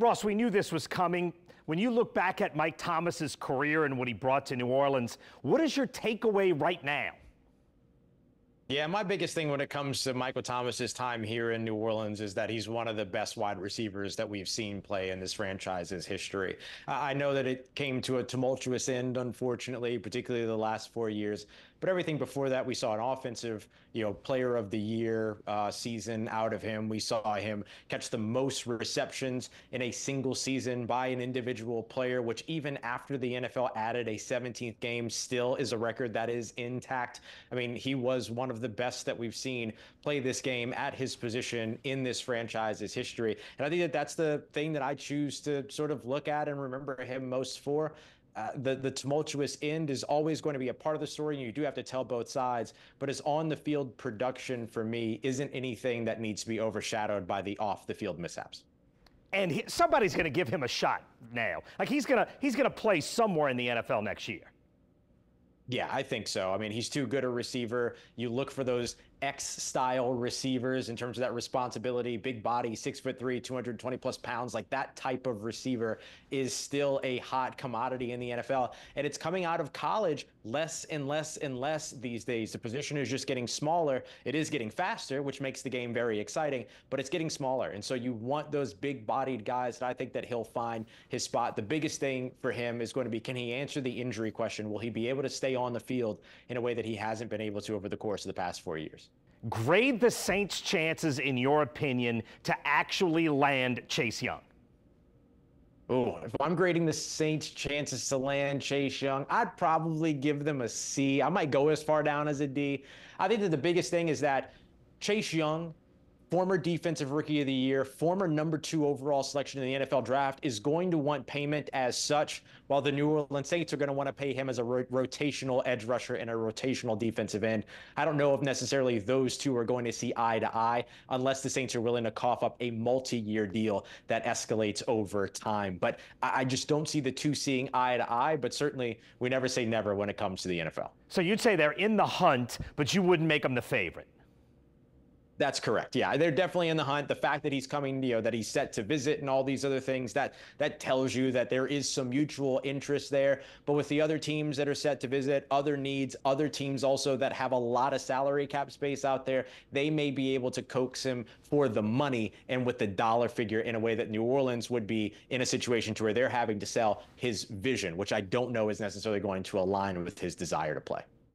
Ross, we knew this was coming. When you look back at Mike Thomas's career and what he brought to New Orleans, what is your takeaway right now? Yeah, my biggest thing when it comes to Michael Thomas's time here in New Orleans is that he's one of the best wide receivers that we've seen play in this franchise's history. I know that it came to a tumultuous end, unfortunately, particularly the last 4 years. But everything before that, we saw an offensive, player of the year season out of him. We saw him catch the most receptions in a single season by an individual player, which even after the NFL added a 17th game, still is a record that is intact. I mean, he was one of the best that we've seen play this game at his position in this franchise's history. And I think that that's the thing that I choose to sort of look at and remember him most for. The tumultuous end is always going to be a part of the story, and you do have to tell both sides. But his on-the-field production, for me, isn't anything that needs to be overshadowed by the off-the-field mishaps. And somebody's going to give him a shot now. Like he's gonna play somewhere in the NFL next year. Yeah, I think so. I mean, he's too good a receiver. You look for those X-style receivers in terms of that responsibility, big body, 6'3", 220 plus pounds. Like that type of receiver is still a hot commodity in the NFL. And it's coming out of college less and less and less these days. The position is just getting smaller. It is getting faster, which makes the game very exciting, but it's getting smaller. And so you want those big-bodied guys, and I think that he'll find his spot. The biggest thing for him is going to be, can he answer the injury question? Will he be able to stay on the field in a way that he hasn't been able to over the course of the past 4 years? Grade the Saints' chances, in your opinion, to actually land Chase Young. Oh, if I'm grading the Saints' chances to land Chase Young, I'd probably give them a C. I might go as far down as a D. I think that the biggest thing is that Chase Young, former Defensive Rookie of the Year, former #2 overall selection in the NFL draft, is going to want payment as such, while the New Orleans Saints are going to want to pay him as a rotational edge rusher and a rotational defensive end. I don't know if necessarily those two are going to see eye to eye unless the Saints are willing to cough up a multi-year deal that escalates over time. But I just don't see the two seeing eye to eye, but certainly we never say never when it comes to the NFL. So you'd say they're in the hunt, but you wouldn't make them the favorite. That's correct. Yeah, they're definitely in the hunt. The fact that he's coming, that he's set to visit and all these other things, that tells you that there is some mutual interest there. But with the other teams that are set to visit, other needs, other teams also that have a lot of salary cap space out there, they may be able to coax him for the money and with the dollar figure in a way that New Orleans would be in a situation to where they're having to sell his vision, which I don't know is necessarily going to align with his desire to play.